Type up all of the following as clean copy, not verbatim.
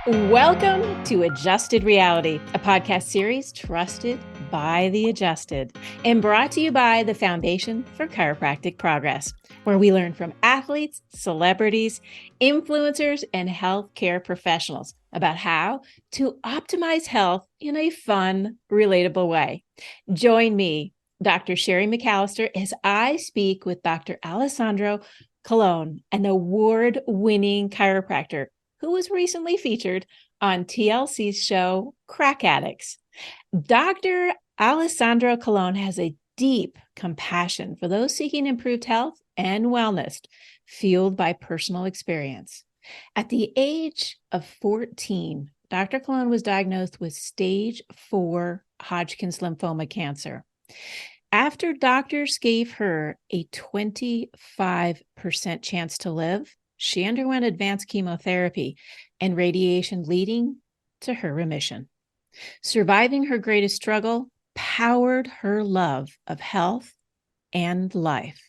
Welcome to Adjusted Reality, a podcast series trusted by the adjusted and brought to you by the Foundation for Chiropractic Progress, where we learn from athletes, celebrities, influencers, and healthcare professionals about how to optimize health in a fun, relatable way. Join me, Dr. Sherry McAllister, as I speak with Dr. Alessandra Colón, an award-winning chiropractor who was recently featured on TLC's show, Crack Addicts. Dr. Alessandra Colón has a deep compassion for those seeking improved health and wellness, fueled by personal experience. At the age of 14, Dr. Colón was diagnosed with stage 4 Hodgkin's lymphoma cancer. After doctors gave her a 25% chance to live, she underwent advanced chemotherapy and radiation, leading to her remission. Surviving her greatest struggle powered her love of health and life.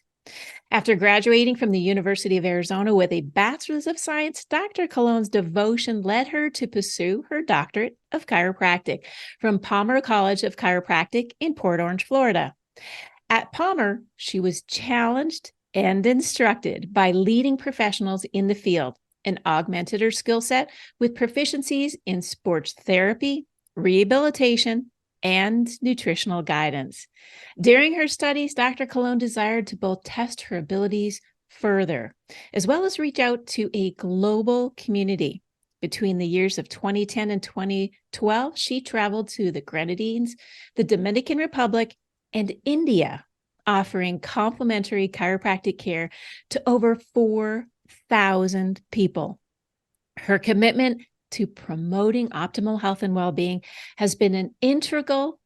After graduating from the University of Arizona with a Bachelor's of Science, Dr. Colón's devotion led her to pursue her doctorate of chiropractic from Palmer College of Chiropractic in Port Orange, Florida. At Palmer, she was challenged and instructed by leading professionals in the field and augmented her skill set with proficiencies in sports therapy, rehabilitation, and nutritional guidance. During her studies, Dr. Colón desired to both test her abilities further, as well as reach out to a global community. Between the years of 2010 and 2012, she traveled to the Grenadines, the Dominican Republic, and India, offering complimentary chiropractic care to over 4,000 people. Her commitment to promoting optimal health and well-being has been an integral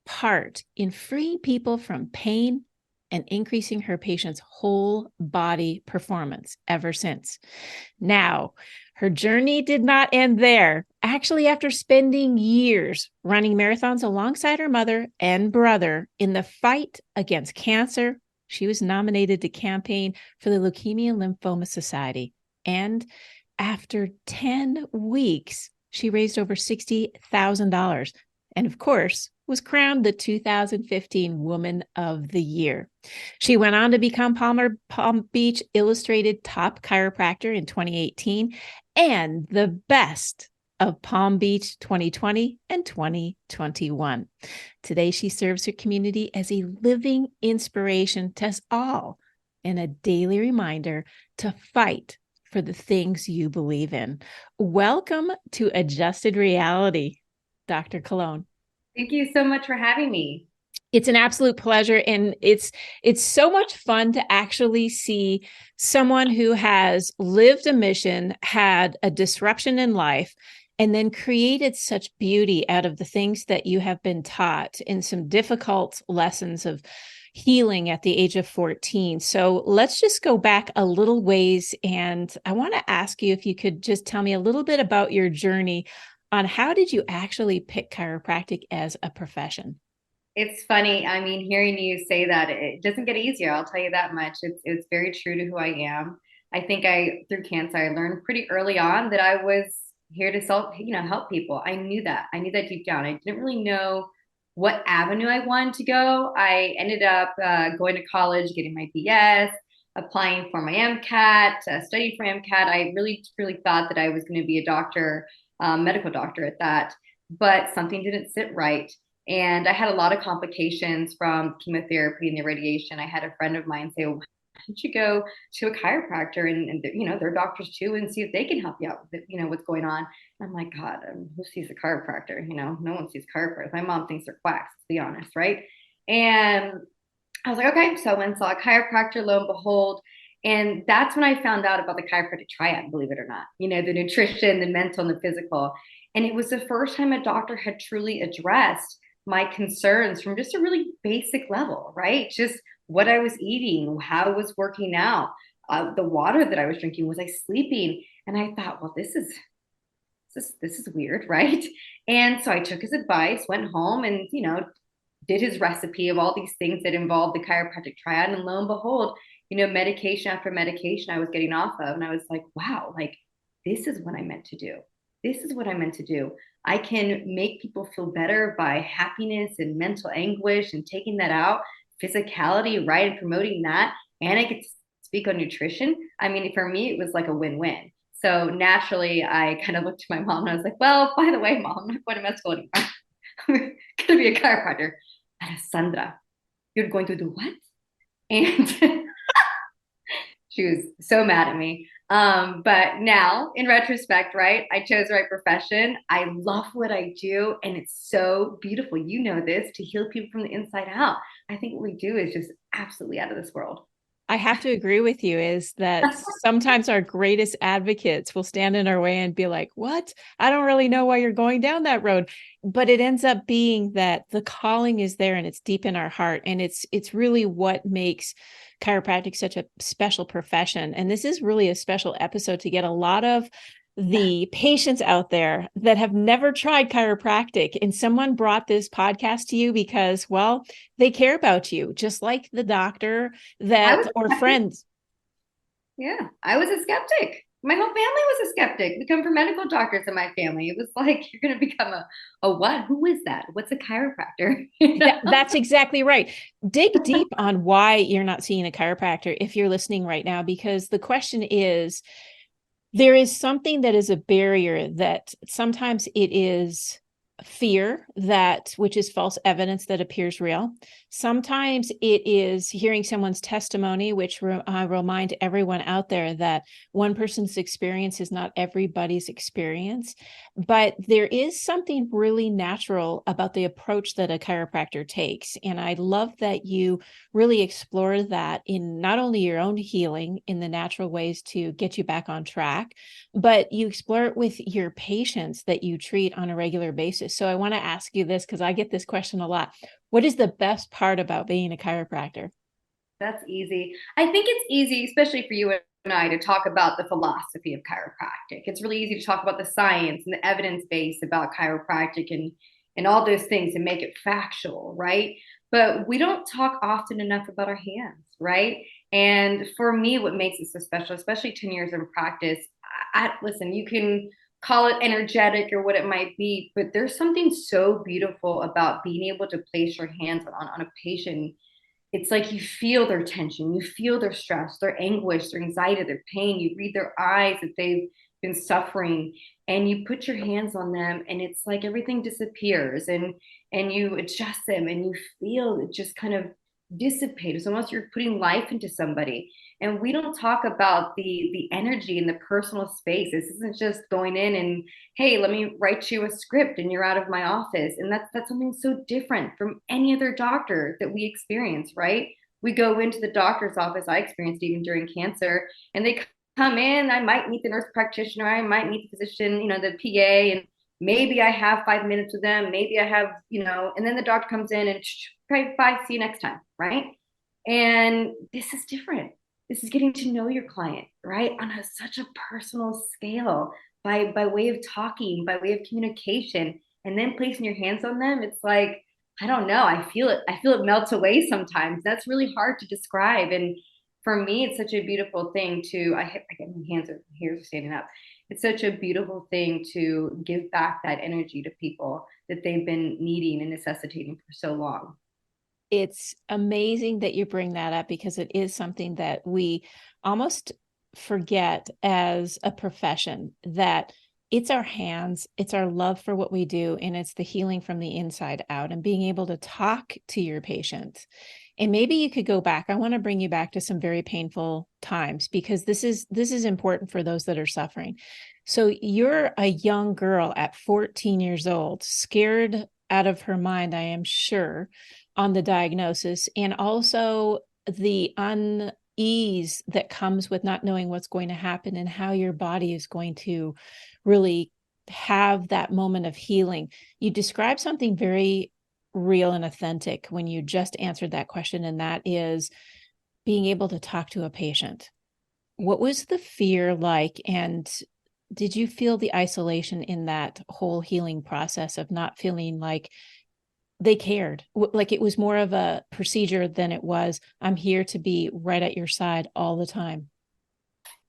part in freeing people from pain and increasing her patients' whole body performance ever since. Now, her journey did not end there. Actually, after spending years running marathons alongside her mother and brother in the fight against cancer, she was nominated to campaign for the Leukemia and Lymphoma Society. And after 10 weeks, she raised over $60,000 and, of course, was crowned the 2015 Woman of the Year. She went on to become Palm Beach Illustrated Top Chiropractor in 2018 and the Best of Palm Beach 2020 and 2021. Today, she serves her community as a living inspiration to us all and a daily reminder to fight for the things you believe in. Welcome to Adjusted Reality, Dr. Colón. Thank you so much for having me. It's an absolute pleasure. And it's so much fun to actually see someone who has lived a mission, had a disruption in life, and then created such beauty out of the things that you have been taught in some difficult lessons of healing at the age of 14. So let's just go back a little ways. And I want to ask you if you could just tell me a little bit about your journey on how did you actually pick chiropractic as a profession? It's funny. I mean, hearing you say that, it doesn't get easier. I'll tell you that much. It's very true to who I am. I think through cancer, I learned pretty early on that I was here to help people. I knew that. I knew that deep down. I didn't really know what avenue I wanted to go. I ended up going to college, getting my BS, applying for my MCAT, studying for MCAT. I really, really thought that I was going to be a doctor, medical doctor at that, but something didn't sit right. And I had a lot of complications from chemotherapy and the radiation. I had a friend of mine say, well, why don't you go to a chiropractor and they're doctors too, and see if they can help you out with what's going on. And I'm like, God, who sees a chiropractor? No one sees chiropractors. My mom thinks they're quacks, to be honest, right? And I was like, okay. So I went and saw a chiropractor, lo and behold. And that's when I found out about the chiropractic triad, believe it or not, the nutrition, the mental, and the physical. And it was the first time a doctor had truly addressed my concerns from just a really basic level, right? Just what I was eating, how I was working out, the water that I was drinking, was I sleeping? And I thought, well, this is weird, right? And so I took his advice, went home, and did his recipe of all these things that involved the chiropractic triad. And lo and behold, medication after medication I was getting off of. And I was like, wow, like this is what I meant to do. this is what I'm meant to do. I can make people feel better by happiness and mental anguish and taking that out, physicality, right? And promoting that. And I get to speak on nutrition. I mean, for me, it was like a win-win. So naturally, I kind of looked to my mom and I was like, well, by the way, mom, I'm not going to med school anymore. I'm going to be a chiropractor. Alessandra, you're going to do what? And she was so mad at me. But now, in retrospect, right, I chose the right profession. I love what I do, and it's so beautiful. You know this, to heal people from the inside out. I think what we do is just absolutely out of this world. I have to agree with you is that sometimes our greatest advocates will stand in our way and be like, what? I don't really know why you're going down that road. But it ends up being that the calling is there and it's deep in our heart. And it's really what makes chiropractic such a special profession. And this is really a special episode to get a lot of the patients out there that have never tried chiropractic, and someone brought this podcast to you because, well, they care about you, just like the doctor I was that or a skeptic. friends. Yeah, I was a skeptic. My whole family was a skeptic. We come from medical doctors in my family. It was like, you're going to become a what? Who is that? What's a chiropractor? You know? That's exactly right. Dig deep on why you're not seeing a chiropractor if you're listening right now, because the question is, there is something that is a barrier that sometimes it is fear, that which is false evidence that appears real. Sometimes it is hearing someone's testimony, which I remind everyone out there that one person's experience is not everybody's experience. But there is something really natural about the approach that a chiropractor takes. And I love that you really explore that in not only your own healing in the natural ways to get you back on track, but you explore it with your patients that you treat on a regular basis. So I want to ask you this because I get this question a lot. What is the best part about being a chiropractor? That's easy. I think it's easy, especially for you and I, to talk about the philosophy of chiropractic. It's really easy to talk about the science and the evidence base about chiropractic and all those things and make it factual, right? But we don't talk often enough about our hands, right? And for me, what makes it so special, especially 10 years in practice, listen, you can call it energetic or what it might be, but there's something so beautiful about being able to place your hands on a patient. It's like you feel their tension, you feel their stress, their anguish, their anxiety, their pain. You read their eyes that they've been suffering, and you put your hands on them, and it's like everything disappears, and you adjust them, and you feel it just kind of dissipate. It's almost you're putting life into somebody. And we don't talk about the energy and the personal space. This isn't just going in and, hey, let me write you a script and you're out of my office. And that's something so different from any other doctor that we experience, right? We go into the doctor's office. I experienced even during cancer, and they come in. I might meet the nurse practitioner, I might meet the physician, the PA, and maybe I have 5 minutes with them, maybe I have, and then the doctor comes in and probably bye, see you next time, right? And this is different. This is getting to know your client, right? On such a personal scale, by way of talking, by way of communication, and then placing your hands on them. It's like, I don't know. I feel it. I feel it melts away sometimes. That's really hard to describe. And for me, it's such a beautiful thing to, I get my hands are here standing up. It's such a beautiful thing to give back that energy to people that they've been needing and necessitating for so long. It's amazing that you bring that up because it is something that we almost forget as a profession, that it's our hands, it's our love for what we do, and it's the healing from the inside out and being able to talk to your patient. And maybe you could go back. I want to bring you back to some very painful times because this is important for those that are suffering. So you're a young girl at 14 years old, scared out of her mind, I am sure, on the diagnosis, and also the unease that comes with not knowing what's going to happen and how your body is going to really have that moment of healing. You describe something very real and authentic when you just answered that question, and that is being able to talk to a patient. What was the fear like, and did you feel the isolation in that whole healing process of not feeling like they cared, like it was more of a procedure than it was, I'm here to be right at your side all the time?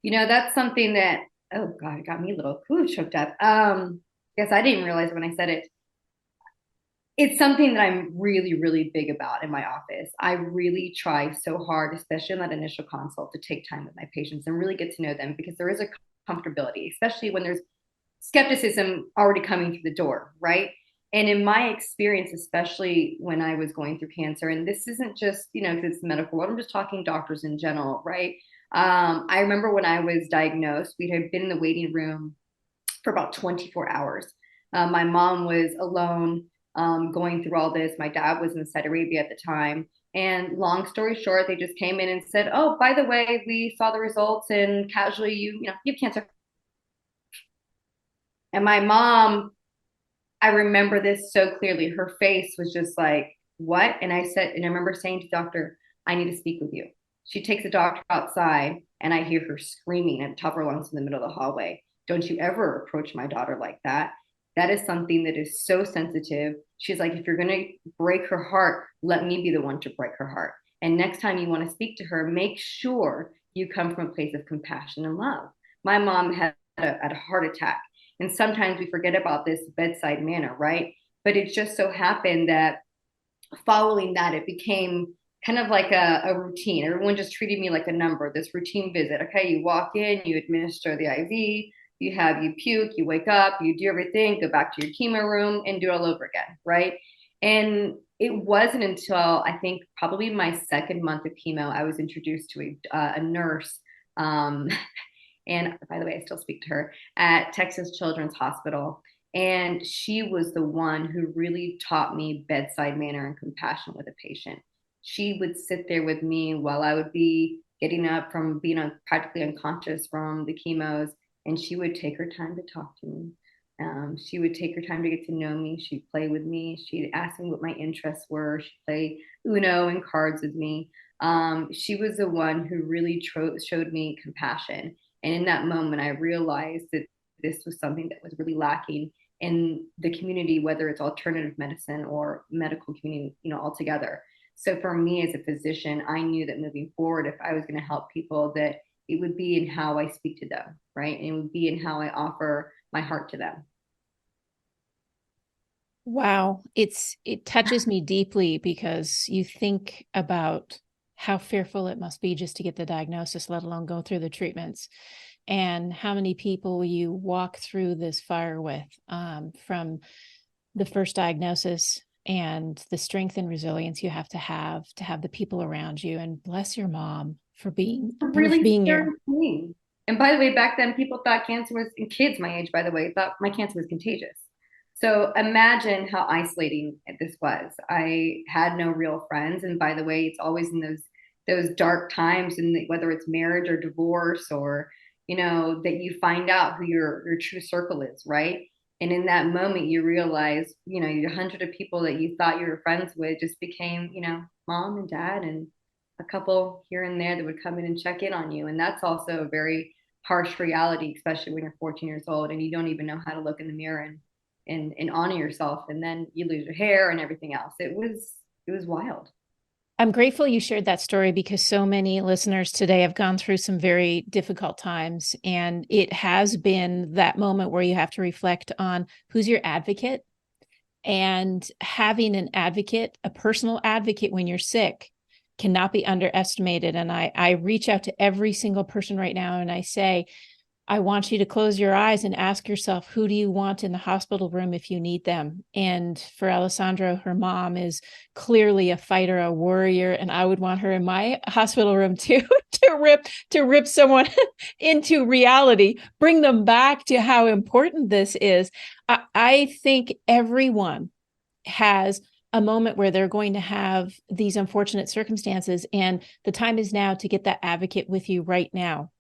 That's something that oh God, it got me a little choked up. Guess I didn't realize when I said it. It's something that I'm really, really big about in my office. I really try so hard, especially in that initial consult, to take time with my patients and really get to know them, because there is a comfortability, especially when there's skepticism already coming through the door, right? And in my experience, especially when I was going through cancer, and this isn't just, because it's the medical world, I'm just talking doctors in general, right? I remember when I was diagnosed, we had been in the waiting room for about 24 hours. My mom was alone, going through all this. My dad was in Saudi Arabia at the time. And long story short, they just came in and said, "Oh, by the way, we saw the results, and casually you have cancer." And my mom, I remember this so clearly. Her face was just like, "What?" And I remember saying to the doctor, "I need to speak with you." She takes the doctor outside, and I hear her screaming at the top of her lungs in the middle of the hallway. "Don't you ever approach my daughter like that. That is something that is so sensitive." She's like, "If you're going to break her heart, let me be the one to break her heart. And next time you want to speak to her, make sure you come from a place of compassion and love." My mom had a heart attack. And sometimes we forget about this bedside manner, right? But it just so happened that following that, it became kind of like a routine. Everyone just treated me like a number, this routine visit. Okay, you walk in, you administer the IV, you puke, you wake up, you do everything, go back to your chemo room and do it all over again, right? And it wasn't until I think probably my second month of chemo, I was introduced to a nurse. Um, and by the way, I still speak to her at Texas Children's Hospital. And she was the one who really taught me bedside manner and compassion with a patient. She would sit there with me while I would be getting up from being practically unconscious from the chemos, and she would take her time to talk to me. She would take her time to get to know me. She'd play with me. She'd ask me what my interests were. She'd play Uno and cards with me. She was the one who really showed me compassion. And in that moment, I realized that this was something that was really lacking in the community, whether it's alternative medicine or medical community, altogether. So for me as a physician, I knew that moving forward, if I was going to help people, that it would be in how I speak to them, right? And it would be in how I offer my heart to them. Wow. It touches me deeply because you think about how fearful it must be just to get the diagnosis, let alone go through the treatments, and how many people you walk through this fire with, from the first diagnosis, and the strength and resilience you have to have the people around you. And bless your mom for being A for really being scary your. thing. And by the way, back then people thought cancer was, and kids my age, by the way, thought my cancer was contagious. So imagine how isolating this was. I had no real friends. And by the way, it's always in those dark times, and whether it's marriage or divorce, or that you find out who your true circle is, right? And in that moment, you realize, your hundred of people that you thought you were friends with just became, mom and dad and a couple here and there that would come in and check in on you. And that's also a very harsh reality, especially when you're 14 years old and you don't even know how to look in the mirror and honor yourself. And then you lose your hair and everything else. It was wild. I'm grateful you shared that story because so many listeners today have gone through some very difficult times. And it has been that moment where you have to reflect on who's your advocate, and having an advocate, a personal advocate when you're sick, cannot be underestimated. And I reach out to every single person right now and I say, I want you to close your eyes and ask yourself, who do you want in the hospital room if you need them? And for Alessandra, her mom is clearly a fighter, a warrior, and I would want her in my hospital room too, to rip someone into reality, bring them back to how important this is. I think everyone has a moment where they're going to have these unfortunate circumstances, and the time is now to get that advocate with you right now,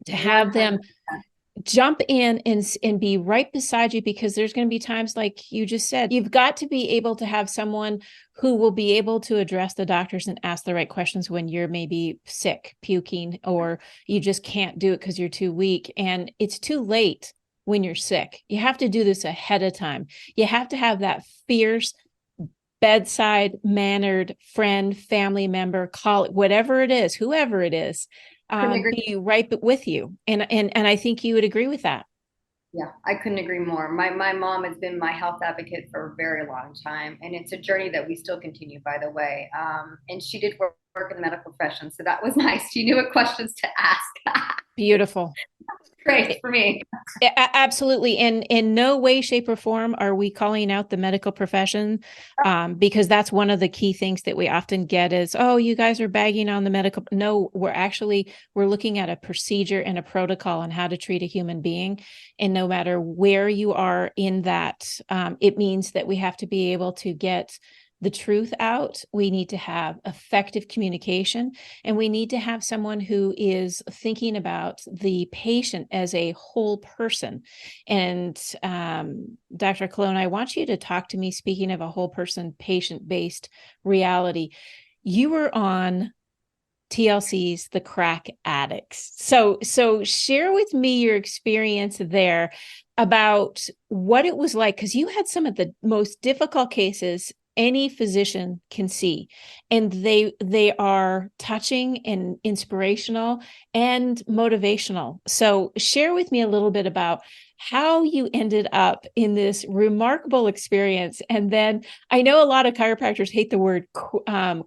to have them 100%. jump in and be right beside you, because there's going to be times like you just said, you've got to be able to have someone who will be able to address the doctors and ask the right questions when you're maybe sick, puking, or you just can't do it because you're too weak. And it's too late when you're sick. You have to do this ahead of time. You have to have that fierce bedside mannered friend, family member, colleague, whatever it is, whoever it is, Couldn't agree. be right with you. And I think you would agree with that. Yeah, I couldn't agree more. My mom has been my health advocate for a very long time, and it's a journey that we still continue, by the way. And she did work in the medical profession, so that was nice. She knew what questions to ask. Beautiful. Great for me. Absolutely. And in no way, shape, or form are we calling out the medical profession, because that's one of the key things that we often get is, oh, you guys are bagging on the medical. No, we're looking at a procedure and a protocol on how to treat a human being. And no matter where you are in that, it means that we have to be able to get the truth out. We need to have effective communication, and we need to have someone who is thinking about the patient as a whole person. And Dr. Colón, I want you to talk to me, speaking of a whole person, patient-based reality. You were on TLC's The Crack Addicts. So share with me your experience there about what it was like, because you had some of the most difficult cases any physician can see, and they are touching and inspirational and motivational. So share with me a little bit about how you ended up in this remarkable experience. And then I know a lot of chiropractors hate the word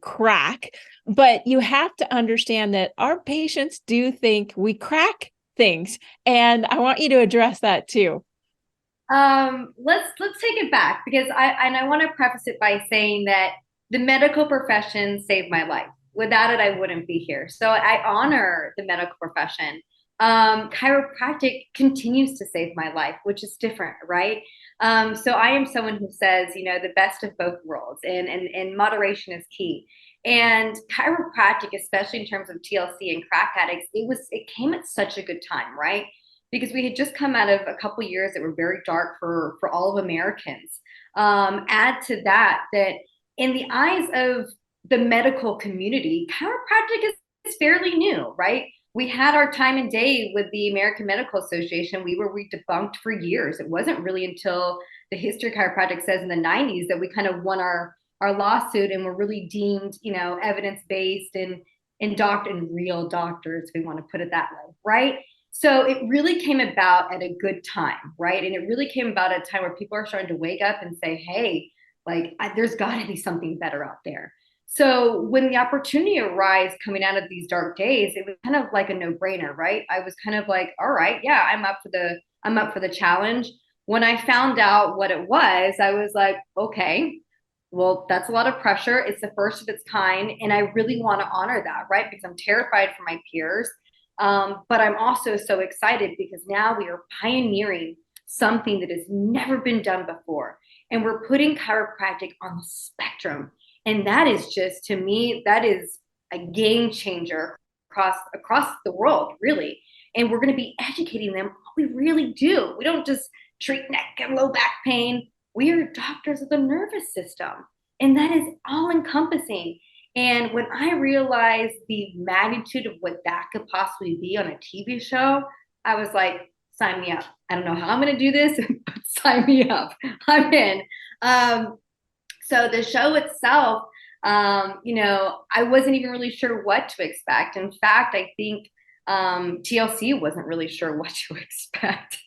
crack, but you have to understand that our patients do think we crack things, and I want you to address that too. Let's take it back, because I want to preface it by saying that the medical profession saved my life. Without it, I wouldn't be here. So I honor the medical profession. Chiropractic continues to save my life, which is different, right? So I am someone who says, the best of both worlds, and moderation is key. And chiropractic, especially in terms of TLC and crack addicts, it came at such a good time, right? Because we had just come out of a couple of years that were very dark for all of Americans. Add to that in the eyes of the medical community, chiropractic is fairly new, right? We had our time and day with the American Medical Association. We were debunked for years. It wasn't really until the history of chiropractic says in the 90s that we kind of won our lawsuit and were really deemed, evidence-based and real doctors, if we want to put it that way, right? So it really came about at a good time, right? And it really came about at a time where people are starting to wake up and say, hey, there's got to be something better out there. So when the opportunity arose coming out of these dark days, it was kind of like a no-brainer, right? I was kind of like, all right, yeah, I'm up for the challenge. When I found out what it was, I was like, okay, well, that's a lot of pressure. It's the first of its kind. And I really want to honor that, right? Because I'm terrified for my peers. But I'm also so excited because now we are pioneering something that has never been done before. And we're putting chiropractic on the spectrum. And that is just, to me, that is a game changer across the world, really. And we're going to be educating them what we really do. We don't just treat neck and low back pain. We are doctors of the nervous system. And that is all encompassing. And when I realized the magnitude of what that could possibly be on a TV show, I was like, sign me up. I don't know how I'm going to do this, but sign me up. I'm in. So the show itself, I wasn't even really sure what to expect. In fact, I think TLC wasn't really sure what to expect.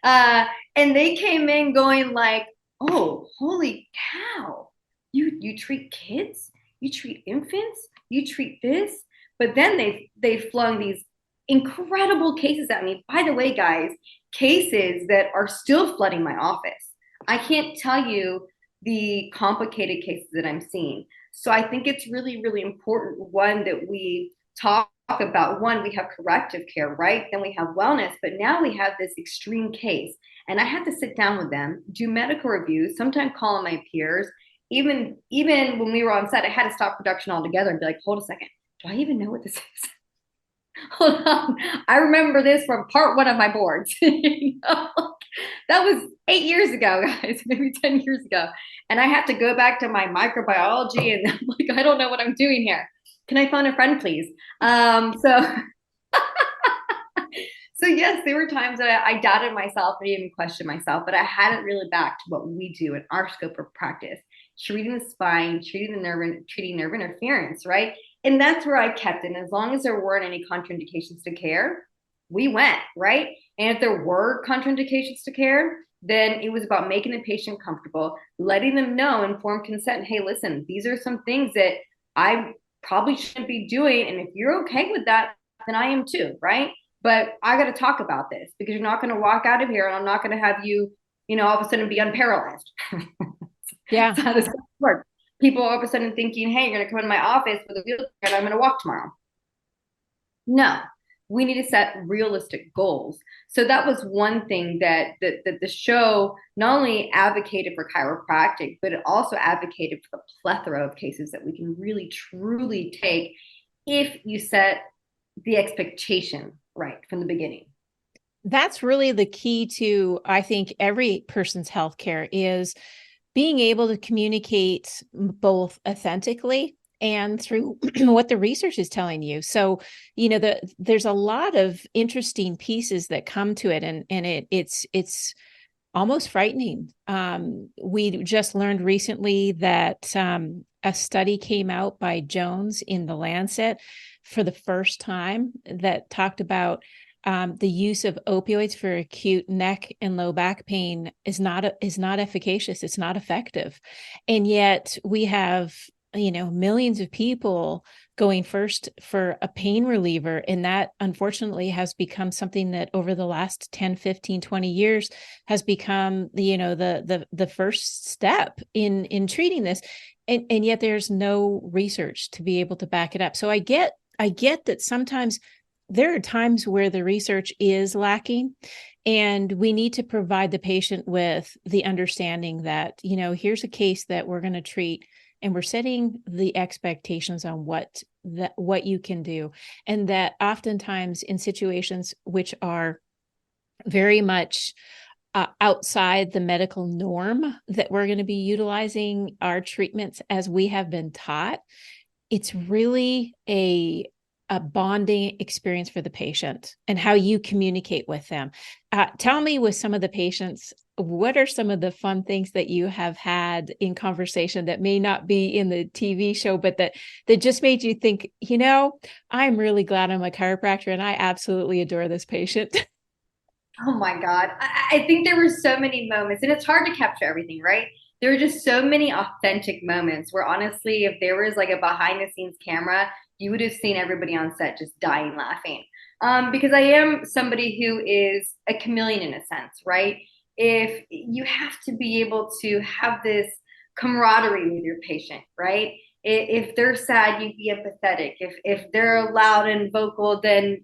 And they came in going like, oh, holy cow, you treat kids? You treat infants, you treat this, but then they flung these incredible cases at me. By the way, guys, cases that are still flooding my office. I can't tell you the complicated cases that I'm seeing. So I think it's really, really important, one, that we talk about. One, we have corrective care, right? Then we have wellness, but now we have this extreme case. And I had to sit down with them, do medical reviews, sometimes call on my peers. Even when we were on set, I had to stop production altogether and be like, hold a second, do I even know what this is? Hold on. I remember this from part one of my boards. That was 8 years ago, guys, maybe 10 years ago. And I had to go back to my microbiology, and I'm like, I don't know what I'm doing here. Can I phone a friend, please? So so yes, there were times that I doubted myself and even questioned myself, but I hadn't really backed what we do in our scope of practice, treating the spine, treating nerve interference, right? And that's where I kept it. And as long as there weren't any contraindications to care, we went, right? And if there were contraindications to care, then it was about making the patient comfortable, letting them know, informed consent. Hey, listen, these are some things that I probably shouldn't be doing. And if you're okay with that, then I am too, right? But I got to talk about this because you're not going to walk out of here and I'm not going to have you, all of a sudden be unparalyzed. Yeah. That's how this works. People all of a sudden thinking, hey, you're going to come in my office with a wheelchair and I'm going to walk tomorrow. No, we need to set realistic goals. So that was one thing that the show not only advocated for chiropractic, but it also advocated for the plethora of cases that we can really truly take if you set the expectation right from the beginning. That's really the key to, I think, every person's healthcare is being able to communicate both authentically and through what the research is telling you. So, there's a lot of interesting pieces that come to it, and it's almost frightening. We just learned recently that a study came out by Jones in the Lancet for the first time that talked about the use of opioids for acute neck and low back pain is not efficacious. It's not effective. And yet we have, millions of people going first for a pain reliever. And that unfortunately has become something that over the last 10, 15, 20 years has become the first step in treating this. And yet there's no research to be able to back it up. So I get that sometimes there are times where the research is lacking, and we need to provide the patient with the understanding that, here's a case that we're going to treat, and we're setting the expectations on what you can do. And that oftentimes in situations which are very much outside the medical norm, that we're going to be utilizing our treatments as we have been taught. It's really a bonding experience for the patient and how you communicate with them. Tell me, with some of the patients, what are some of the fun things that you have had in conversation that may not be in the TV show, but that just made you think, I'm really glad I'm a chiropractor and I absolutely adore this patient. Oh my God. I think there were so many moments, and it's hard to capture everything, right? There were just so many authentic moments where honestly, if there was like a behind the scenes camera, you would have seen everybody on set just dying laughing. Because I am somebody who is a chameleon in a sense, right? If you have to be able to have this camaraderie with your patient, right? If they're sad, you be empathetic. If they're loud and vocal, then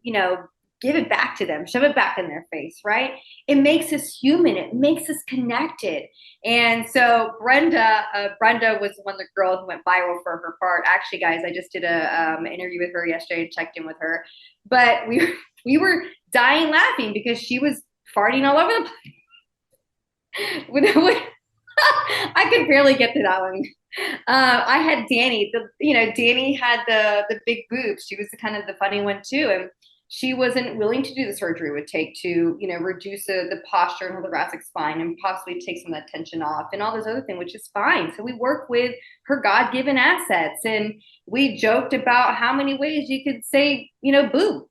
give it back to them, shove it back in their face, right? It makes us human. It makes us connected. And so Brenda was one of the girls who went viral for her part. Actually, guys, I just did a interview with her yesterday and checked in with her. But we were dying laughing because she was farting all over the place. I could barely get to that one. I had Danny. Danny had the big boobs. She was kind of the funny one too, and she wasn't willing to do the surgery it would take to, reduce the posture in her thoracic spine and possibly take some of that tension off and all this other thing, which is fine. So we work with her God-given assets, and we joked about how many ways you could say, boob.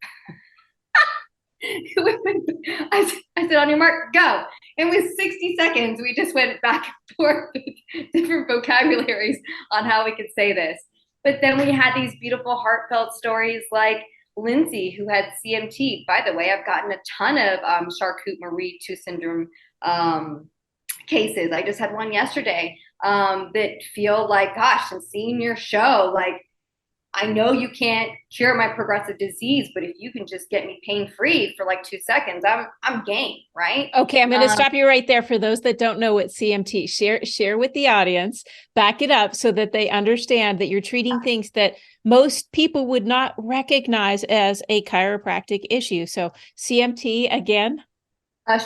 I said, on your mark, go. And with 60 seconds, we just went back and forth with different vocabularies on how we could say this. But then we had these beautiful heartfelt stories like Lindsay, who had CMT. By the way, I've gotten a ton of Charcot-Marie-Tooth syndrome cases. I just had one yesterday that feel like, gosh, I'm seeing your show. Like, I know you can't cure my progressive disease, but if you can just get me pain-free for like 2 seconds, I'm game, right? Okay, I'm going to stop you right there. For those that don't know what CMT, share with the audience, back it up so that they understand that you're treating things that most people would not recognize as a chiropractic issue. So CMT again.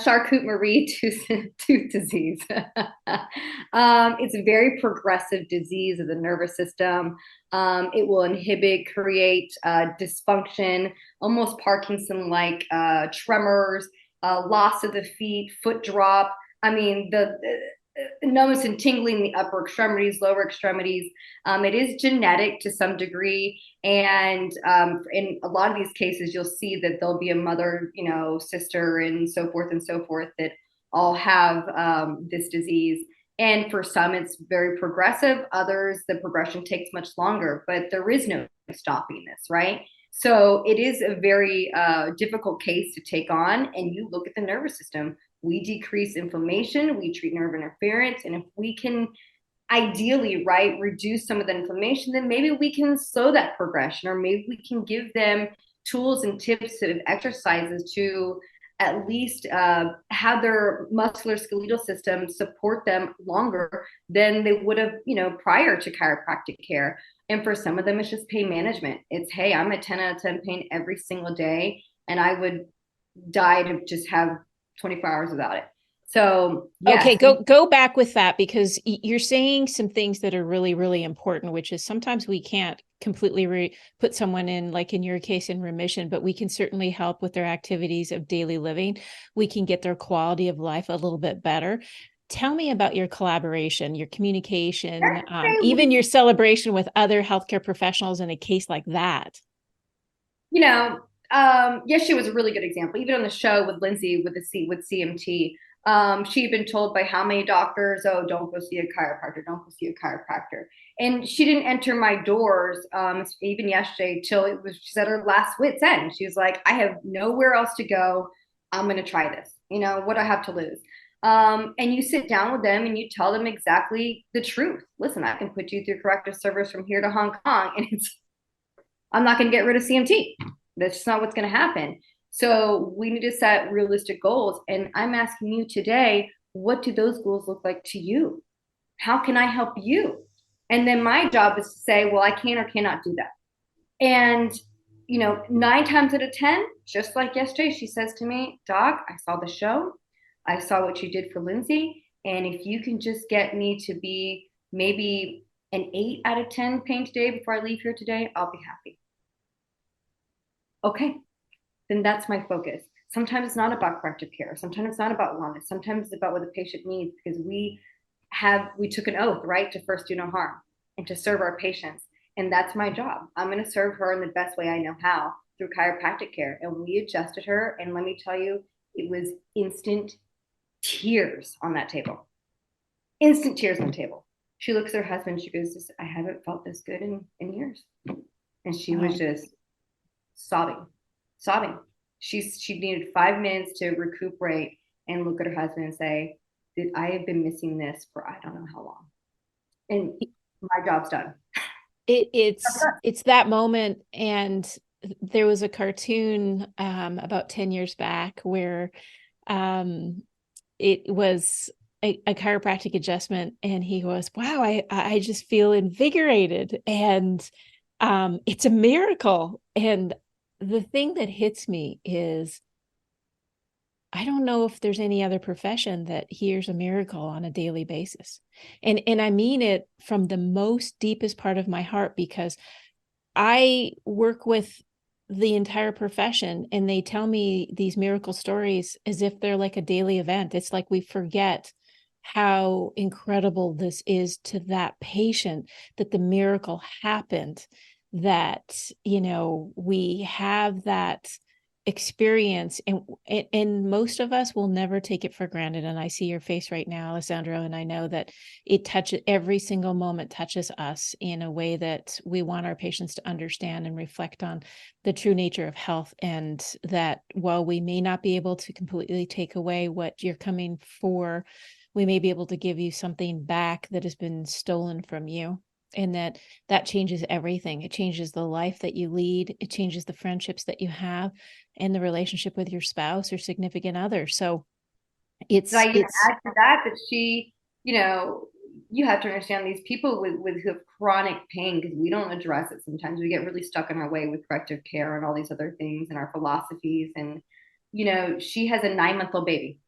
Charcot-Marie tooth disease. It's a very progressive disease of the nervous system. It will inhibit, create dysfunction, almost Parkinson-like tremors, loss of the feet, foot drop. I mean, the numbness and tingling in the upper extremities, lower extremities. It is genetic to some degree. And in a lot of these cases, you'll see that there'll be a mother, sister, and so forth that all have this disease. And for some, it's very progressive. Others, the progression takes much longer, but there is no stopping this, right? So it is a very difficult case to take on. And you look at the nervous system, we decrease inflammation, we treat nerve interference. And if we can ideally, right, reduce some of the inflammation, then maybe we can slow that progression, or maybe we can give them tools and tips of exercises to at least have their musculoskeletal system support them longer than they would have, prior to chiropractic care. And for some of them, it's just pain management. It's, hey, I'm at 10 out of 10 pain every single day, and I would die to just have 24 hours without it. So yes. Okay, go back with that, because you're saying some things that are really, really important, which is sometimes we can't completely put someone in, like in your case, in remission, but we can certainly help with their activities of daily living. We can get their quality of life a little bit better. Tell me about your collaboration, your communication, even your celebration with other healthcare professionals in a case like that. Yes, she was a really good example. Even on the show with Lindsay with CMT, she had been told by how many doctors, oh, don't go see a chiropractor, don't go see a chiropractor. And she didn't enter my doors, even yesterday, till she's at her last wit's end. She was like, I have nowhere else to go. I'm going to try this. What do I have to lose? And you sit down with them and you tell them exactly the truth. Listen, I can put you through corrective service from here to Hong Kong, and I'm not going to get rid of CMT. That's just not what's going to happen. So we need to set realistic goals. And I'm asking you today, what do those goals look like to you? How can I help you? And then my job is to say, well, I can or cannot do that. And, 9 times out of 10, just like yesterday, she says to me, Doc, I saw the show. I saw what you did for Lindsay. And if you can just get me to be maybe an 8 out of 10 pain today before I leave here today, I'll be happy. Okay, then that's my focus. Sometimes it's not about corrective care. Sometimes it's not about wellness. Sometimes it's about what the patient needs, because we took an oath, right, to first do no harm and to serve our patients. And that's my job. I'm going to serve her in the best way I know how, through chiropractic care. And we adjusted her. And let me tell you, it was instant tears on that table. Instant tears on the table. She looks at her husband. She goes, I haven't felt this good in years. And she was just sobbing. She needed 5 minutes to recuperate and look at her husband and say, I have been missing this for I don't know how long. And my job's done. It's that moment. And there was a cartoon about 10 years back where it was a chiropractic adjustment, and he goes, wow, I just feel invigorated, and it's a miracle. And the thing that hits me is, I don't know if there's any other profession that hears a miracle on a daily basis. And I mean it from the most deepest part of my heart, because I work with the entire profession, and they tell me these miracle stories as if they're like a daily event. It's like we forget how incredible this is to that patient, that the miracle happened, that, we have that experience, and most of us will never take it for granted. And I see your face right now, Alessandra, and I know that it touches, every single moment touches us in a way that we want our patients to understand and reflect on the true nature of health. And that while we may not be able to completely take away what you're coming for, we may be able to give you something back that has been stolen from you. And that changes everything. It changes the life that you lead. It changes the friendships that you have and the relationship with your spouse or significant other. So add to that she, you have to understand these people with who have chronic pain, because we don't address it. Sometimes we get really stuck in our way with corrective care and all these other things and our philosophies. And, she has a 9-month-old baby.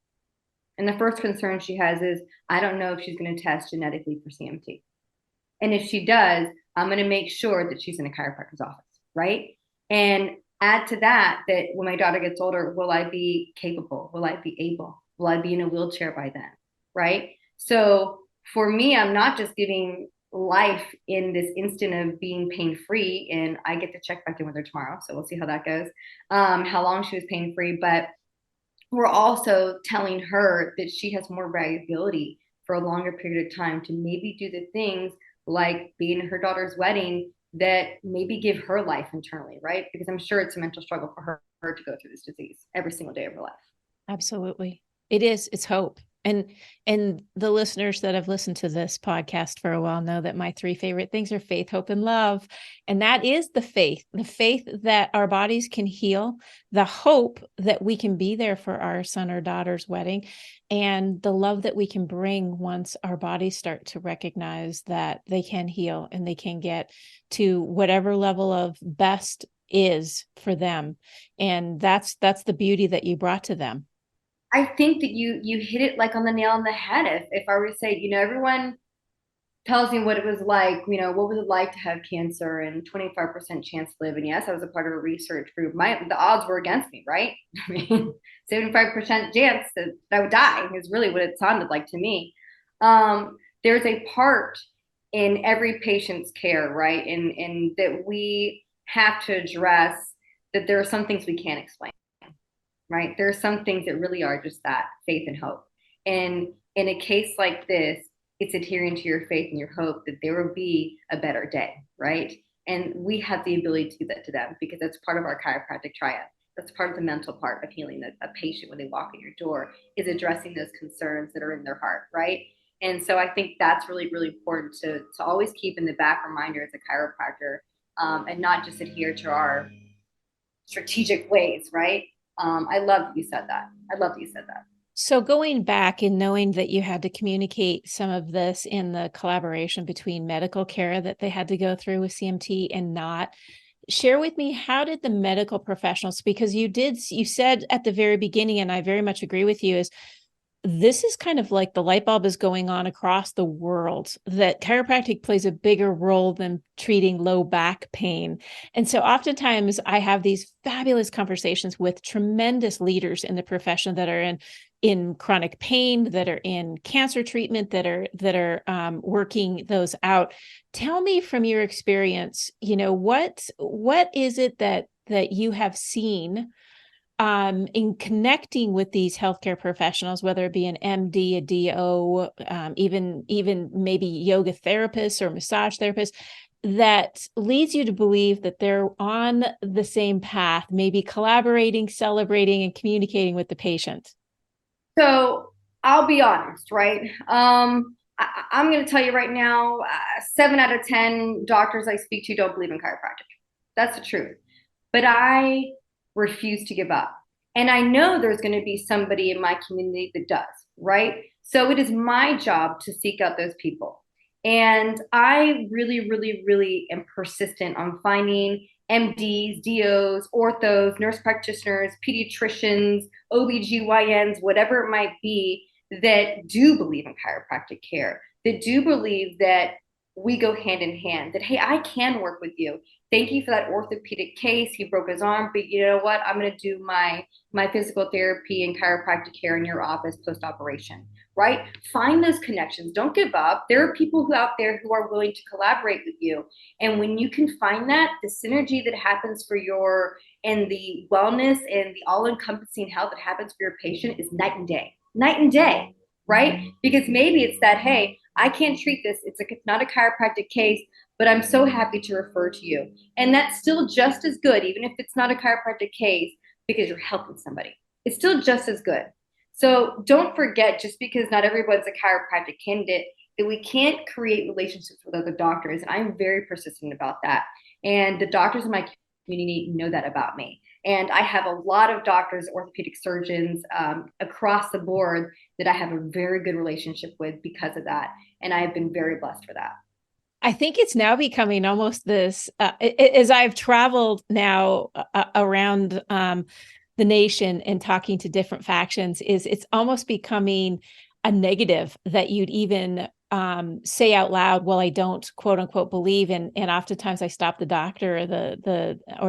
And the first concern she has is, I don't know if she's going to test genetically for CMT. And if she does, I'm going to make sure that she's in a chiropractor's office, right? And add to that when my daughter gets older, will I be capable? Will I be able? Will I be in a wheelchair by then, right? So for me, I'm not just giving life in this instant of being pain free, and I get to check back in with her tomorrow, so we'll see how that goes, how long she was pain free. But we're also telling her that she has more variability for a longer period of time to maybe do the things like being at her daughter's wedding that maybe give her life internally, right? Because I'm sure it's a mental struggle for her to go through this disease every single day of her life. Absolutely. It is. It's hope. And the listeners that have listened to this podcast for a while know that my three favorite things are faith, hope, and love. And that is the faith that our bodies can heal, the hope that we can be there for our son or daughter's wedding, and the love that we can bring once our bodies start to recognize that they can heal and they can get to whatever level of best is for them. And that's the beauty that you brought to them. I think that you hit it like on the nail on the head. If I were to say, everyone tells me what it was like, what was it like to have cancer and 25% chance to live. And yes, I was a part of a research group. The odds were against me, right? I mean, 75% chance that I would die is really what it sounded like to me. There's a part in every patient's care, right? And that we have to address that there are some things we can't explain, right? There are some things that really are just that faith and hope. And in a case like this, it's adhering to your faith and your hope that there will be a better day, right? And we have the ability to do that to them because that's part of our chiropractic triad. That's part of the mental part of healing a patient when they walk in your door is addressing those concerns that are in their heart, right? And so I think that's really, really important to always keep in the back reminder as a chiropractor, and not just adhere to our strategic ways, right? I love that you said that. I love that you said that. So going back and knowing that you had to communicate some of this in the collaboration between medical care that they had to go through with CMT and not, share with me, how did the medical professionals, because you said at the very beginning, and I very much agree with you, is this is kind of like the light bulb is going on across the world that chiropractic plays a bigger role than treating low back pain. And so oftentimes I have these fabulous conversations with tremendous leaders in the profession that are in chronic pain, that are in cancer treatment, that are working those out. Tell me from your experience, what is it that you have seen in connecting with these healthcare professionals, whether it be an MD, a DO, even maybe yoga therapists or massage therapists, that leads you to believe that they're on the same path, maybe collaborating, celebrating, and communicating with the patient? So I'll be honest, right? I'm going to tell you right now, 7 out of 10 doctors I speak to don't believe in chiropractic. That's the truth. But I refuse to give up. And I know there's going to be somebody in my community that does, right? So it is my job to seek out those people. And I really, really, really am persistent on finding MDs, DOs, orthos, nurse practitioners, pediatricians, OBGYNs, whatever it might be, that do believe in chiropractic care, that do believe that we go hand in hand, that, hey, I can work with you. Thank you for that orthopedic case. He broke his arm, but you know what? I'm going to do my physical therapy and chiropractic care in your office post-operation, right? Find those connections. Don't give up. There are people out there who are willing to collaborate with you. And when you can find that, the synergy that happens and the wellness and the all-encompassing health that happens for your patient is night and day, right? Because maybe it's that, hey, I can't treat this. It's not a chiropractic case, but I'm so happy to refer to you. And that's still just as good, even if it's not a chiropractic case, because you're helping somebody. It's still just as good. So don't forget, just because not everyone's a chiropractic candidate, that we can't create relationships with other doctors. And I'm very persistent about that. And the doctors in my community know that about me. And I have a lot of doctors, orthopedic surgeons across the board that I have a very good relationship with because of that. And I have been very blessed for that. I think it's now becoming almost this, as I've traveled now around the nation and talking to different factions, it's almost becoming a negative that you'd even say out loud, well, I don't quote unquote believe in, and oftentimes I stop the doctor or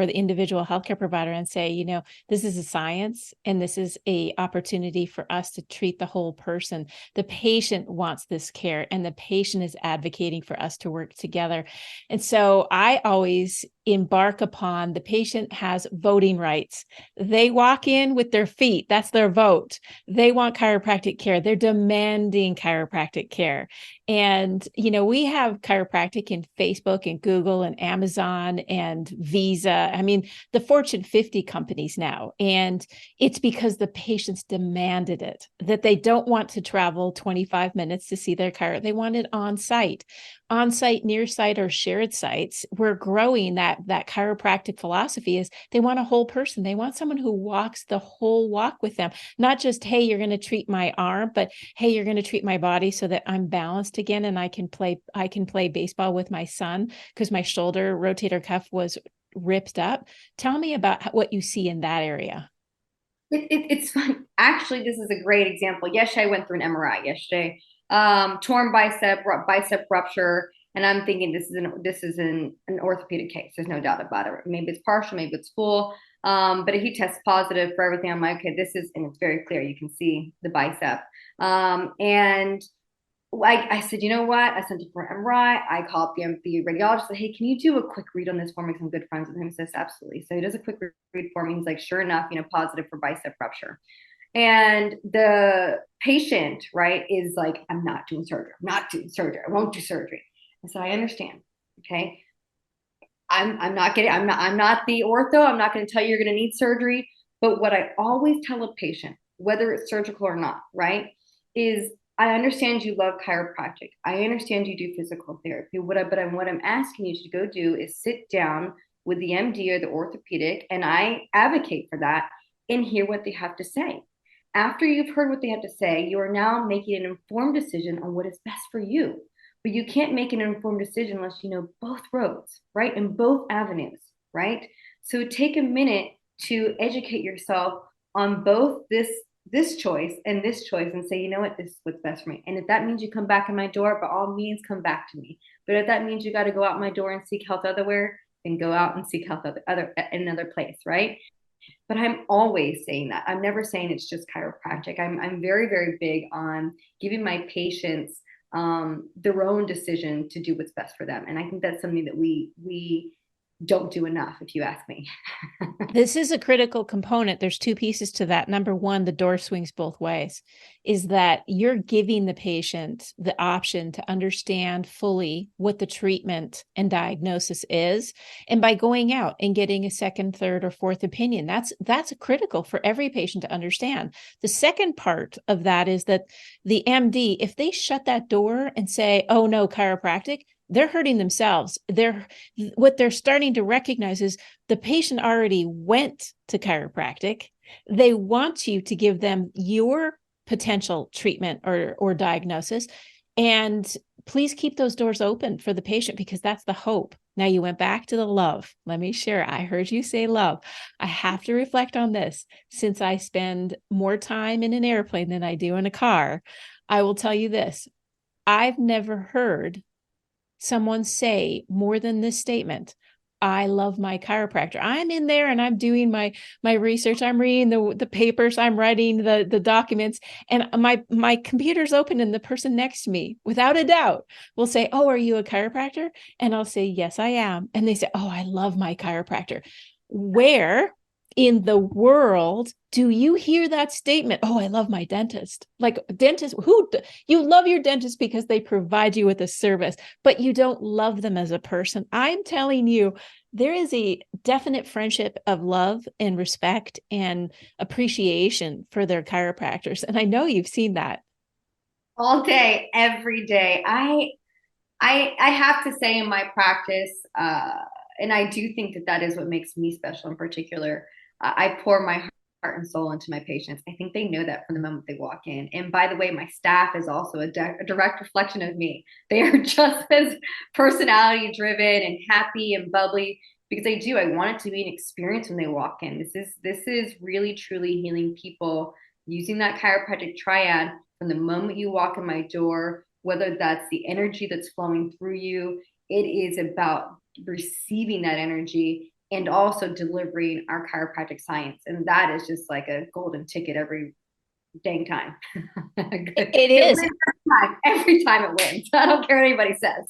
the individual healthcare provider and say, you know, this is a science and this is a opportunity for us to treat the whole person. The patient wants this care and the patient is advocating for us to work together. And so I always embark upon the patient has voting rights. They walk in with their feet. That's their vote. They want chiropractic care. They're demanding chiropractic care. And, you know, we have chiropractic in Facebook and Google and Amazon and Visa. I mean, the Fortune 50 companies now. And it's because the patients demanded it, that they don't want to travel 25 minutes to see their chiro. They want it on site, near site, or shared sites. We're growing that chiropractic philosophy is they want a whole person. They want someone who walks the whole walk with them, not just, hey, you're going to treat my arm, but hey, you're going to treat my body so that I'm balanced again and I can play baseball with my son because my shoulder rotator cuff was ripped up. Tell me about what you see in that area. It's fun. Actually, this is a great example. Yesterday, I went through an MRI yesterday. Torn bicep rupture, and I'm thinking this is an orthopedic case. There's no doubt about it. Maybe it's partial, maybe it's full. But if he tests positive for everything, I'm like, okay, this is, and it's very clear. You can see the bicep. And I said, you know what? I sent it for MRI. I called the radiologist. Said, hey, can you do a quick read on this for me? I'm good friends with him. He says, absolutely. So he does a quick read for me. He's like, sure enough, you know, positive for bicep rupture. And the patient, right, is like, I'm not doing surgery. I'm not doing surgery. I won't do surgery. I said, I understand. Okay. I'm not the ortho. I'm not going to tell you you're going to need surgery. But what I always tell a patient, whether it's surgical or not, right, is I understand you love chiropractic. I understand you do physical therapy. What I'm asking you to go do is sit down with the MD or the orthopedic, and I advocate for that and hear what they have to say. After you've heard what they have to say, you are now making an informed decision on what is best for you. But you can't make an informed decision unless you know both roads, right? And both avenues, right? So take a minute to educate yourself on both this choice and this choice and say, you know what, this is what's best for me. And if that means you come back in my door, by all means, come back to me. But if that means you got to go out my door and seek health otherwhere, then go out and seek health other in another place, right? But I'm always saying that. I'm never saying it's just chiropractic. I'm very, very big on giving my patients their own decision to do what's best for them. And I think that's something that we don't do enough, if you ask me. This is a critical component. There's two pieces to that. Number one, the door swings both ways, is that you're giving the patient the option to understand fully what the treatment and diagnosis is. And by going out and getting a second, third, or fourth opinion, that's critical for every patient to understand. The second part of that is that the MD, if they shut that door and say, oh no, chiropractic, they're hurting themselves. What they're starting to recognize is the patient already went to chiropractic. They want you to give them your potential treatment or diagnosis. And please keep those doors open for the patient because that's the hope. Now you went back to the love. Let me share. I heard you say love. I have to reflect on this since I spend more time in an airplane than I do in a car. I will tell you this. I've never heard someone say more than this statement. I love my chiropractor. I'm in there and I'm doing my research. I'm reading the papers. I'm writing the documents, and my computer's open, and the person next to me, without a doubt, will say, "Oh, are you a chiropractor?" And I'll say, "Yes, I am." And they say, "Oh, I love my chiropractor." Where in the world do you hear that statement? Oh, I love my dentist. Like dentist, you love your dentist because they provide you with a service, but you don't love them as a person. I'm telling you, there is a definite friendship of love and respect and appreciation for their chiropractors. And I know you've seen that. All day, every day. I have to say in my practice, and I do think that that is what makes me special in particular. I pour my heart and soul into my patients. I think they know that from the moment they walk in. And by the way, my staff is also a direct reflection of me. They are just as personality driven and happy and bubbly because I do. I want it to be an experience when they walk in. This is really truly healing people using that chiropractic triad from the moment you walk in my door whether that's the energy that's flowing through you. It is about receiving that energy and also delivering our chiropractic science. And that is just like a golden ticket every dang time. It It is. wins every time it wins. I don't care what anybody says.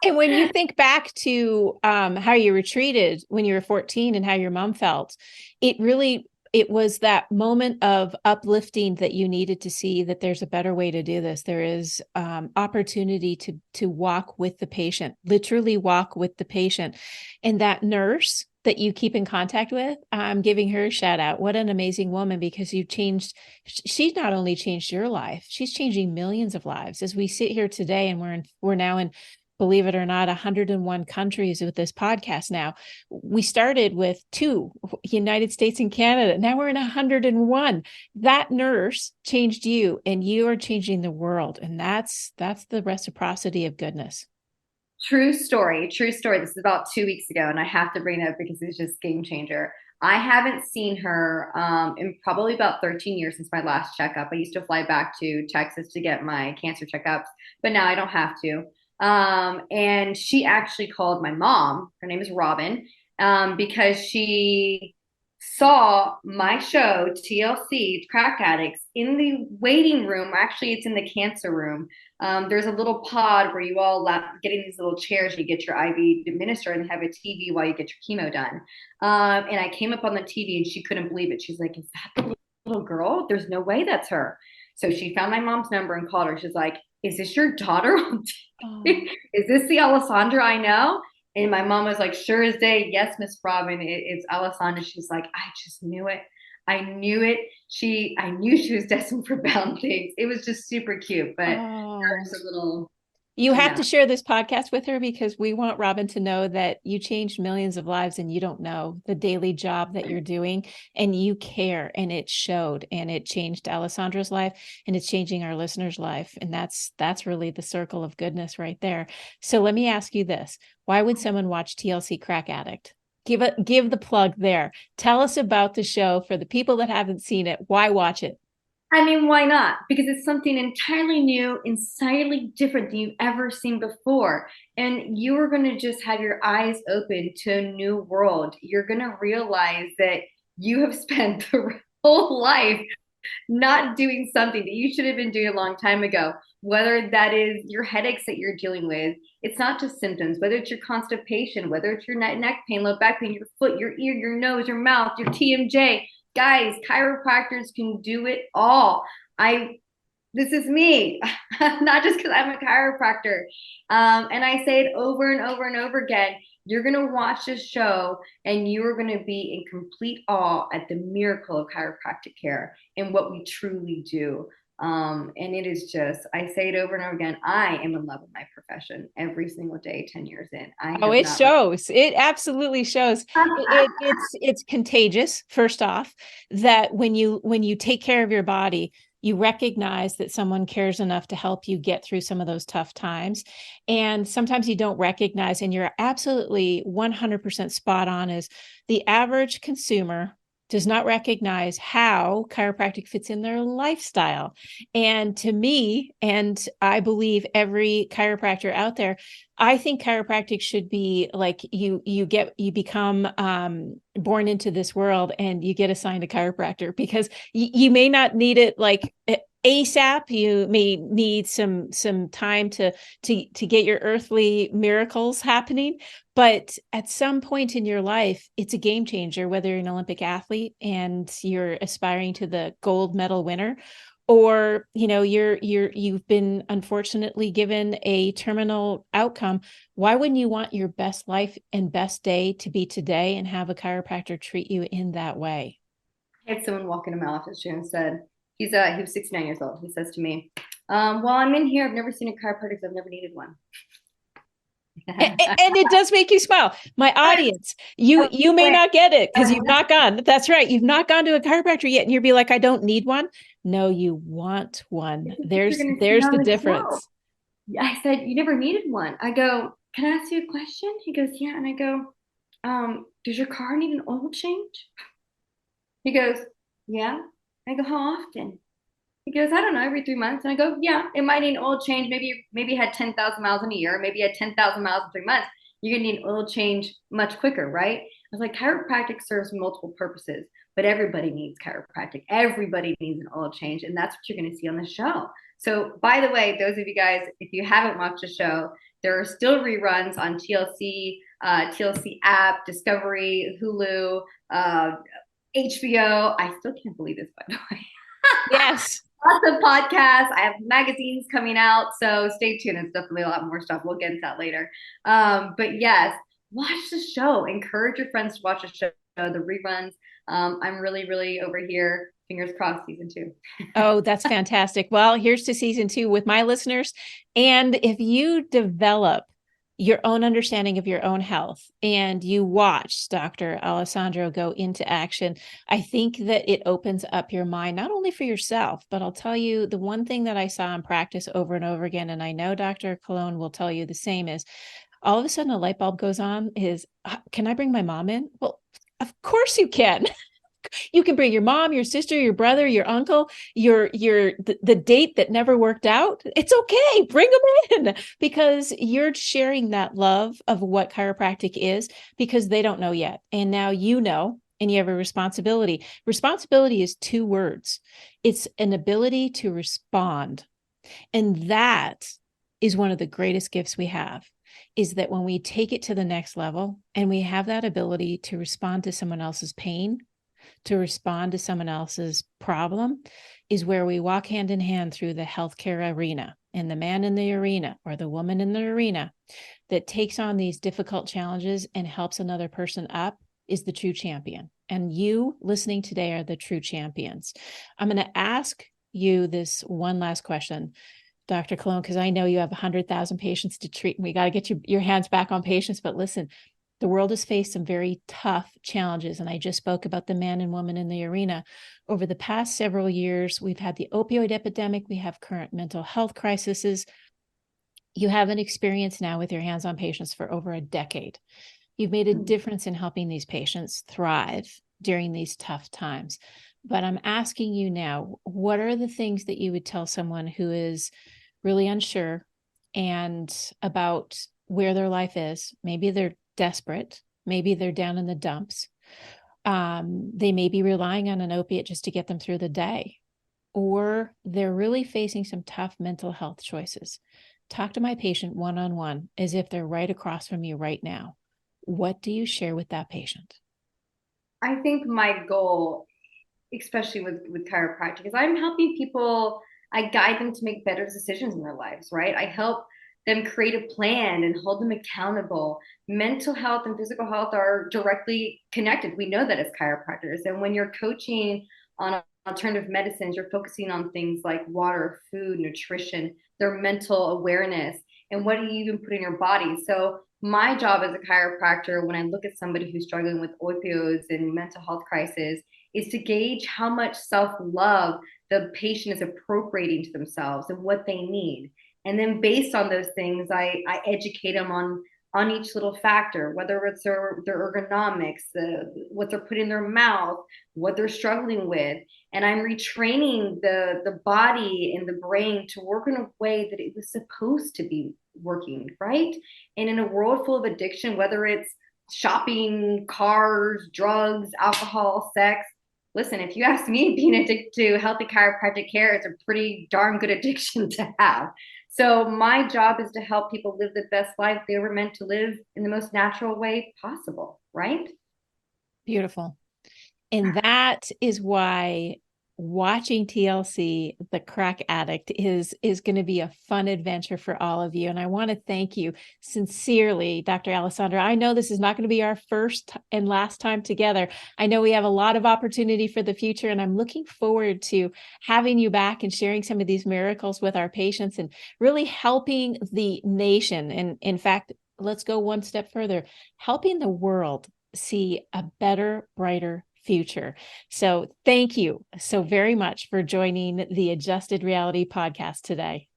And when you think back to how you were treated when you were 14 and how your mom felt, it was that moment of uplifting that you needed to see that there's a better way to do this. There is opportunity to walk with the patient, literally walk with the patient. And that nurse that you keep in contact with, I'm giving her a shout out. What an amazing woman, because you've changed. She's not only changed your life, she's changing millions of lives. As we sit here today, and we're now in, believe it or not, 101 countries with this podcast now. We started with 2, United States and Canada. Now we're in 101. That nurse changed you, and you are changing the world. And that's the reciprocity of goodness. True story. True story. This is about 2 weeks ago, and I have to bring it up because it's just game changer. I haven't seen her in probably about 13 years since my last checkup. I used to fly back to Texas to get my cancer checkups, but now I don't have to. And she actually called my mom. Her name is Robin, because she saw my show, TLC, Crack Addicts, in the waiting room. Actually, it's in the cancer room. There's a little pod where you all get in these little chairs and you get your IV administered and have a TV while you get your chemo done. And I came up on the TV and she couldn't believe it. She's like, "Is that the little girl? There's no way that's her." So she found my mom's number and called her. She's like, "Is this your daughter on TV? Is this the Alessandra I know?" And my mom was like, "Sure as day, yes, Miss Robin, it's Alessandra." She's like, "I just knew it. I knew it. I knew she was destined for bound things." It was just super cute, but there's a little, You have yeah. to share this podcast with her, because we want Robin to know that you changed millions of lives and you don't know the daily job that you're doing, and you care, and it showed, and it changed Alessandra's life, and it's changing our listeners' life. And that's really the circle of goodness right there. So let me ask you this. Why would someone watch TLC Crack Addict? Give the plug there. Tell us about the show for the people that haven't seen it. Why watch it? I mean, why not? Because it's something entirely new, entirely different than you've ever seen before. And you are going to just have your eyes open to a new world. You're going to realize that you have spent the whole life not doing something that you should have been doing a long time ago, whether that is your headaches that you're dealing with. It's not just symptoms, whether it's your constipation, whether it's your neck pain, low back pain, your foot, your ear, your nose, your mouth, your TMJ. Guys, chiropractors can do it all. This is me, not just because I'm a chiropractor. And I say it over and over and over again. You're going to watch this show and you are going to be in complete awe at the miracle of chiropractic care and what we truly do. And it is just, I say it over and over again. I am in love with my profession every single day, 10 years in. I Oh, have it not. shows. It absolutely shows. It's contagious. First off, that when you take care of your body, you recognize that someone cares enough to help you get through some of those tough times. And sometimes you don't recognize, and you're absolutely 100% spot on, is the average consumer does not recognize how chiropractic fits in their lifestyle. And to me, and I believe every chiropractor out there, I think chiropractic should be like you become born into this world and you get assigned a chiropractor, because you may not need it like ASAP. You may need some time to get your earthly miracles happening. But at some point in your life, it's a game changer, whether you're an Olympic athlete and you're aspiring to the gold medal winner, or you've been unfortunately given a terminal outcome. Why wouldn't you want your best life and best day to be today, and have a chiropractor treat you in that way? I had someone walk into my office here and said, he was 69 years old. He says to me, "While I'm in here, I've never seen a chiropractor because I've never needed one." And it does make you smile. My audience, you may not get it because you've not gone. That's right. You've not gone to a chiropractor yet. And you'll be like, "I don't need one." No, you want one. There's the difference. I said, "You never needed one." I go, "Can I ask you a question?" He goes, "Yeah." And I go, "Does your car need an oil change?" He goes, "Yeah." I go, "How often?" He goes, I don't know, every 3 months. And I go, yeah, it might need an oil change. Maybe you had 10,000 miles in a year. Maybe you had 10,000 miles in 3 months. You're going to need an oil change much quicker, right? I was like, chiropractic serves multiple purposes, but everybody needs chiropractic. Everybody needs an oil change. And that's what you're going to see on the show. So, by the way, those of you guys, if you haven't watched the show, there are still reruns on TLC app, Discovery, Hulu, HBO. I still can't believe this, by the way. Yes. Lots of podcasts. I have magazines coming out, so stay tuned. It's definitely a lot more stuff. We'll get into that later. But yes, watch the show. Encourage your friends to watch the show, the reruns. I'm really, really over here. Fingers crossed, season 2. Oh, that's fantastic. Well, here's to season 2 with my listeners. And if you develop your own understanding of your own health and you watch Dr. Alessandro go into action, I think that it opens up your mind, not only for yourself, but I'll tell you the one thing that I saw in practice over and over again, and I know Dr. Colón will tell you the same, is all of a sudden a light bulb goes on is, can I bring my mom in? Well, of course you can. You can bring your mom, your sister, your brother, your uncle, the date that never worked out. It's okay. Bring them in because you're sharing that love of what chiropractic is because they don't know yet. And now you know, and you have a responsibility. Responsibility is 2 words. It's an ability to respond. And that is one of the greatest gifts we have, is that when we take it to the next level and we have that ability to respond to someone else's pain, to respond to someone else's problem, is where we walk hand in hand through the healthcare arena. And the man in the arena or the woman in the arena that takes on these difficult challenges and helps another person up is the true champion. And you listening today are the true champions. I'm going to ask you this one last question, Dr. Colón, because I know you have 100,000 patients to treat and we got to get your hands back on patients. But listen, the world has faced some very tough challenges. And I just spoke about the man and woman in the arena. Over the past several years, we've had the opioid epidemic. We have current mental health crises. You have an experience now with your hands on patients for over a decade. You've made a difference in helping these patients thrive during these tough times. But I'm asking you now, what are the things that you would tell someone who is really unsure and about where their life is? Maybe they're desperate. Maybe they're down in the dumps. They may be relying on an opiate just to get them through the day, or they're really facing some tough mental health choices. Talk to my patient one-on-one as if they're right across from you right now. What do you share with that patient? I think my goal, especially with chiropractic, is I'm helping people. I guide them to make better decisions in their lives, right? I help them create a plan and hold them accountable. Mental health and physical health are directly connected. We know that as chiropractors. And when you're coaching on alternative medicines, you're focusing on things like water, food, nutrition, their mental awareness, and what do you even put in your body. So my job as a chiropractor, when I look at somebody who's struggling with opioids and mental health crisis, is to gauge how much self-love the patient is appropriating to themselves and what they need. And then based on those things, I educate them on each little factor, whether it's their ergonomics, what they're putting in their mouth, what they're struggling with. And I'm retraining the body and the brain to work in a way that it was supposed to be working, right? And in a world full of addiction, whether it's shopping, cars, drugs, alcohol, sex, listen, if you ask me, being addicted to healthy chiropractic care is a pretty darn good addiction to have. So my job is to help people live the best life they were meant to live in the most natural way possible, right? Beautiful. And that is why watching TLC, The Crack Addict, is going to be a fun adventure for all of you. And I want to thank you sincerely, Dr. Alessandra. I know this is not going to be our first and last time together. I know we have a lot of opportunity for the future, and I'm looking forward to having you back and sharing some of these miracles with our patients and really helping the nation. And in fact, let's go one step further, helping the world see a better, brighter future. So thank you so very much for joining the Adjusted Reality podcast today.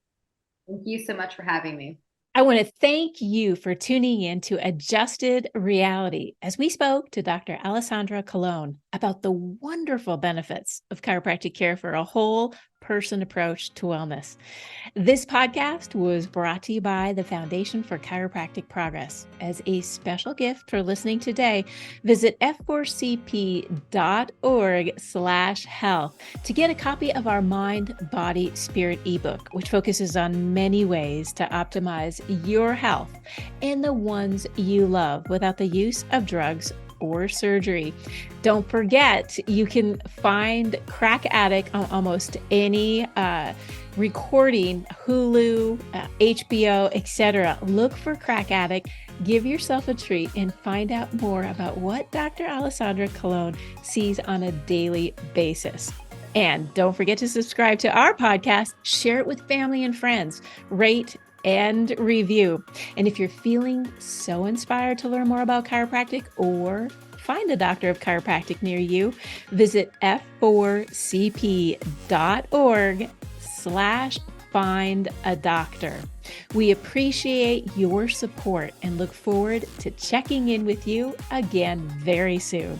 Thank you so much for having me. I want to thank you for tuning in to Adjusted Reality as we spoke to Dr. Alessandra Colón. about the wonderful benefits of chiropractic care for a whole person approach to wellness. This podcast was brought to you by the Foundation for Chiropractic Progress. As a special gift for listening today, visit f4cp.org/health to get a copy of our Mind, Body, Spirit ebook, which focuses on many ways to optimize your health and the ones you love without the use of drugs or surgery. Don't forget, you can find Crack Addict on almost any recording, Hulu, HBO, etc. Look for Crack Addict, give yourself a treat, and find out more about what Dr. Alessandra Colón sees on a daily basis. And don't forget to subscribe to our podcast, share it with family and friends, rate and review. And if you're feeling so inspired to learn more about chiropractic or find a doctor of chiropractic near you, visit f4cp.org/find a doctor. We appreciate your support and look forward to checking in with you again very soon.